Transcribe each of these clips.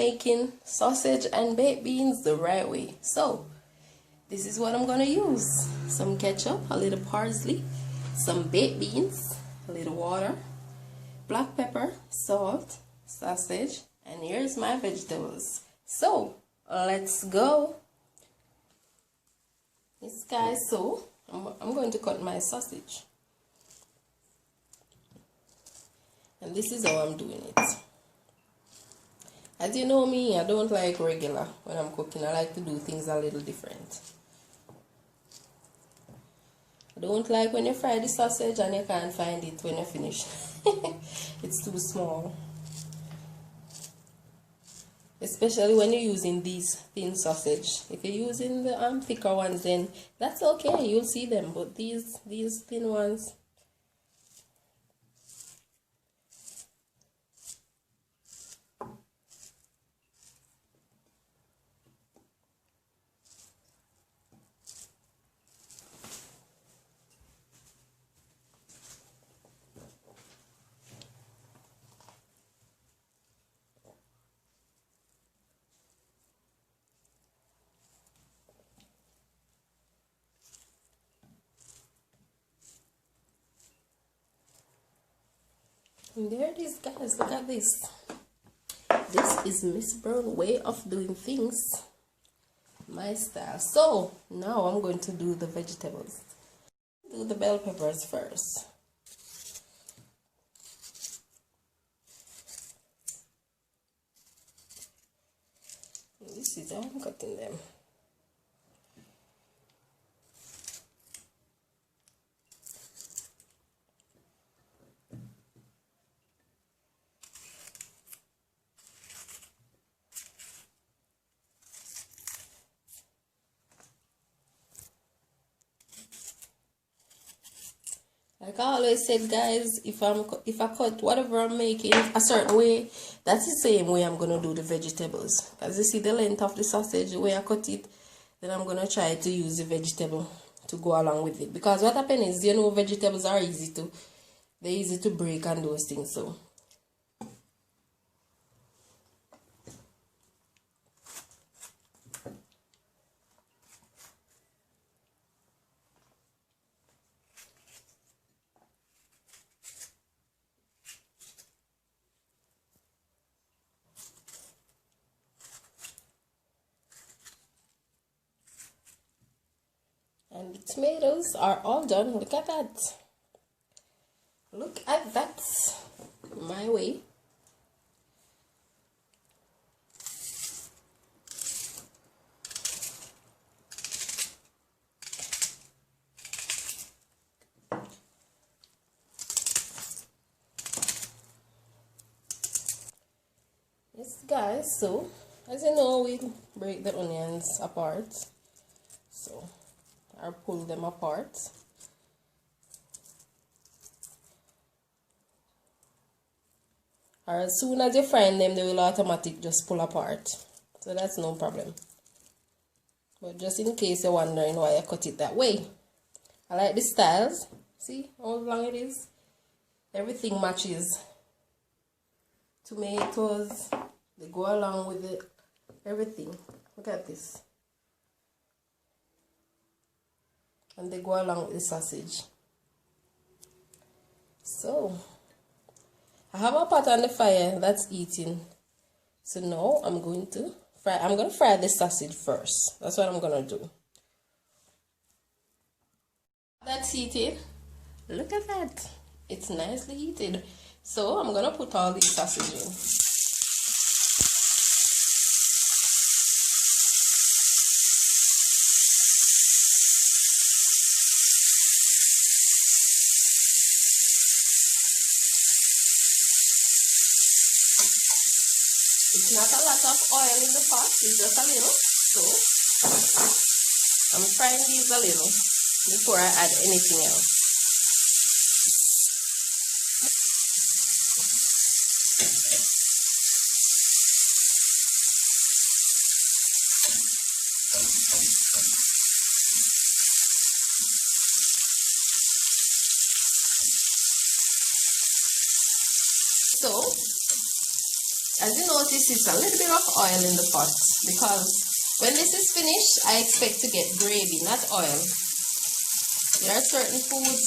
making sausage and baked beans the right way. So this is what I'm gonna use: some ketchup, a little parsley, some baked beans, a little water, black pepper, salt, sausage, and here's my vegetables. So let's go. Yes guys, so I'm going to cut my sausage, and this is how I'm doing it. As you know me, I don't like regular when I'm cooking. I like to do things a little different. I don't like when you fry the sausage and you can't find it when you finish. It's too small. Especially when you're using these thin sausage. If you're using the thicker ones, then that's okay, you'll see them. But these thin ones, and there it is guys, look at this. This is Myss.A.Brown way of doing things, my style. So now I'm going to do the vegetables. Do the bell peppers first. This is how I'm cutting them. Like I always said guys, if I cut whatever I'm making a certain way, that's the same way I'm gonna do the vegetables. As you see the length of the sausage, the way I cut it, then I'm gonna try to use the vegetable to go along with it. Because what happens is, you know, vegetables are they're easy to break and those things. So and the tomatoes are all done. Look at that. Look at that. My way. Yes guys, so as you know, we break the onions apart. So I pull them apart. Or as soon as you find them, they will automatically just pull apart. So that's no problem. But just in case you're wondering why I cut it that way. I like the styles. See how long it is? Everything matches. Tomatoes, they go along with it. Everything. Look at this. And they go along with the sausage. So I have a pot on the fire that's heating. So now I'm going to fry the sausage first. That's what I'm gonna do. That's heated. Look at that. It's nicely heated. So I'm gonna put all these sausage in. It's not a lot of oil in the pot, it's just a little. So I'm frying these a little before I add anything else. So As you notice, it's a little bit of oil in the pot because when this is finished, I expect to get gravy, not oil. There are certain foods,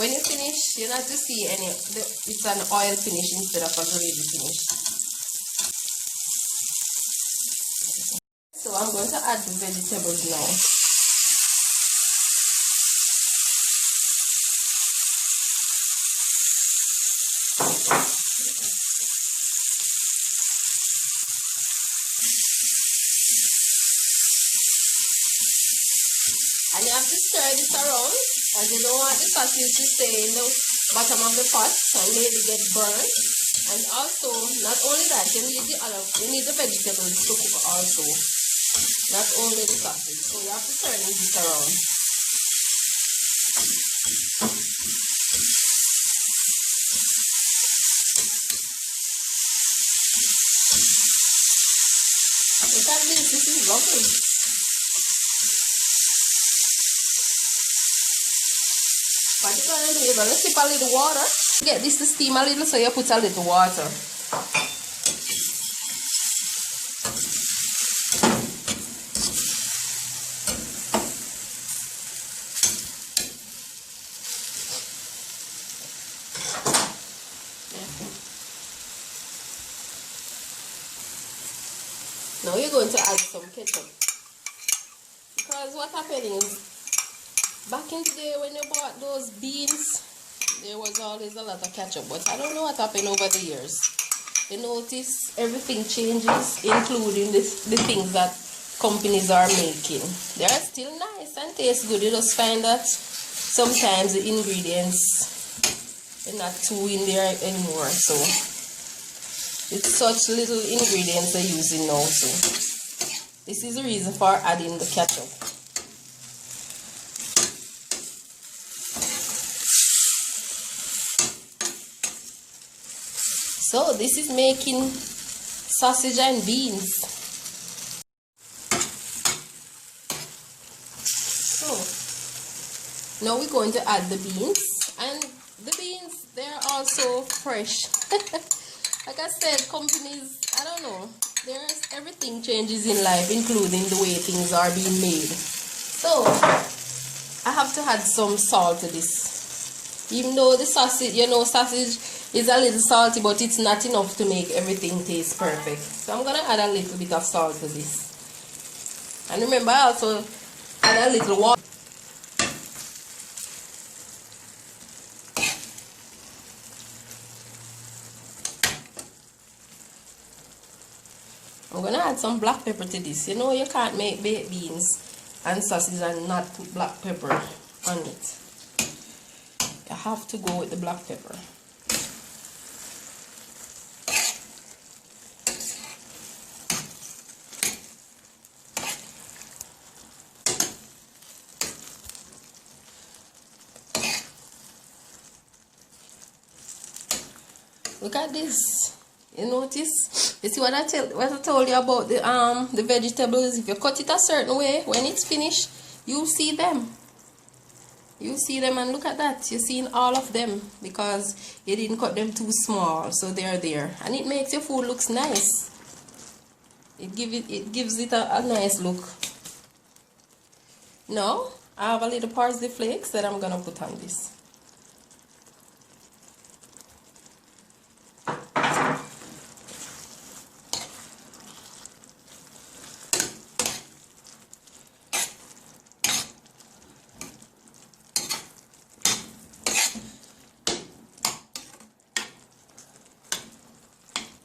when you finish, you're not to see it's an oil finish instead of a gravy finish. So I'm going to add the vegetables now. And you have to stir this around, as you don't want the sausage to stay in the bottom of the pot and maybe get burned. And also, not only that, you need the vegetables to cook also, not only the sausage. So you have to turn this around. Look at this is lovely. What you're going to do, you're going to sip a little water. Get this to steam a little, so you put a little water. Now you're going to add some ketchup. Because what happened is, back in the day when you bought those beans, there was always a lot of ketchup, but I don't know what happened over the years. You notice everything changes, including the things that companies are making. They are still nice and taste good. You just find that sometimes the ingredients are not too in there anymore. So it's such little ingredients they're using now. So this is the reason for adding the ketchup. So this is making sausage and beans. So now we're going to add the beans, and the beans, they're also fresh. Like I said, companies, I don't know, everything changes in life, including the way things are being made. So I have to add some salt to this. Even though the sausage, sausage is a little salty, but it's not enough to make everything taste perfect. So I'm going to add a little bit of salt to this. And remember, I also add a little water. I'm going to add some black pepper to this. You can't make baked beans and sausage and not put black pepper on it. You have to go with the black pepper. Look at this. You notice? You see what I told you about the vegetables? If you cut it a certain way, when it's finished, you'll see them. You see them, and look at that. You're seeing all of them because you didn't cut them too small, so they're there, and it makes your food looks nice. It gives it a nice look. Now I have a little parsley flakes that I'm gonna put on this.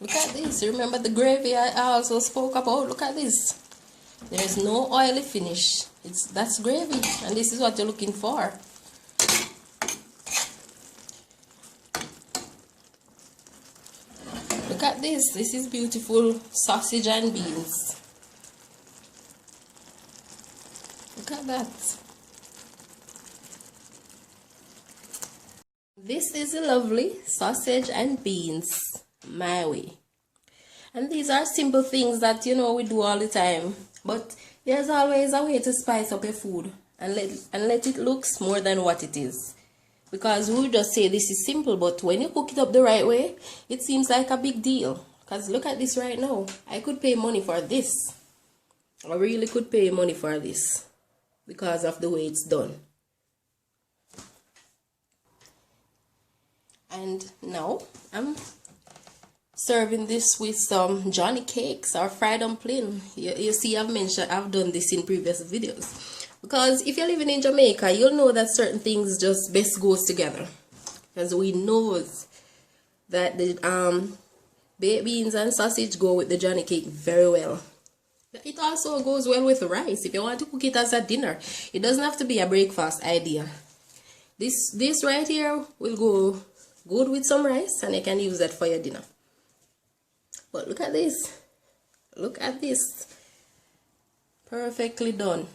Look at this. Remember the gravy I also spoke about? Look at this. There's no oily finish. That's gravy, and this is what you're looking for. Look at this. This is beautiful sausage and beans. Look at that. This is a lovely sausage and beans my way. And these are simple things that we do all the time, but there's always a way to spice up your food and let it look more than what it is. because we would just say this is simple, but when you cook it up the right way, it seems like a big deal. Because look at this right now. I could pay money for this. I really could pay money for this because of the way it's done. And now I'm serving this with some Johnny cakes or fried dumpling. You see, I've done this in previous videos. Because if you're living in Jamaica, you'll know that certain things just best goes together. Because we know that the baked beans and sausage go with the Johnny cake very well. It also goes well with rice. If you want to cook it as a dinner, it doesn't have to be a breakfast idea. This right here will go good with some rice, and you can use that for your dinner. But look at this. Look at this. Perfectly done.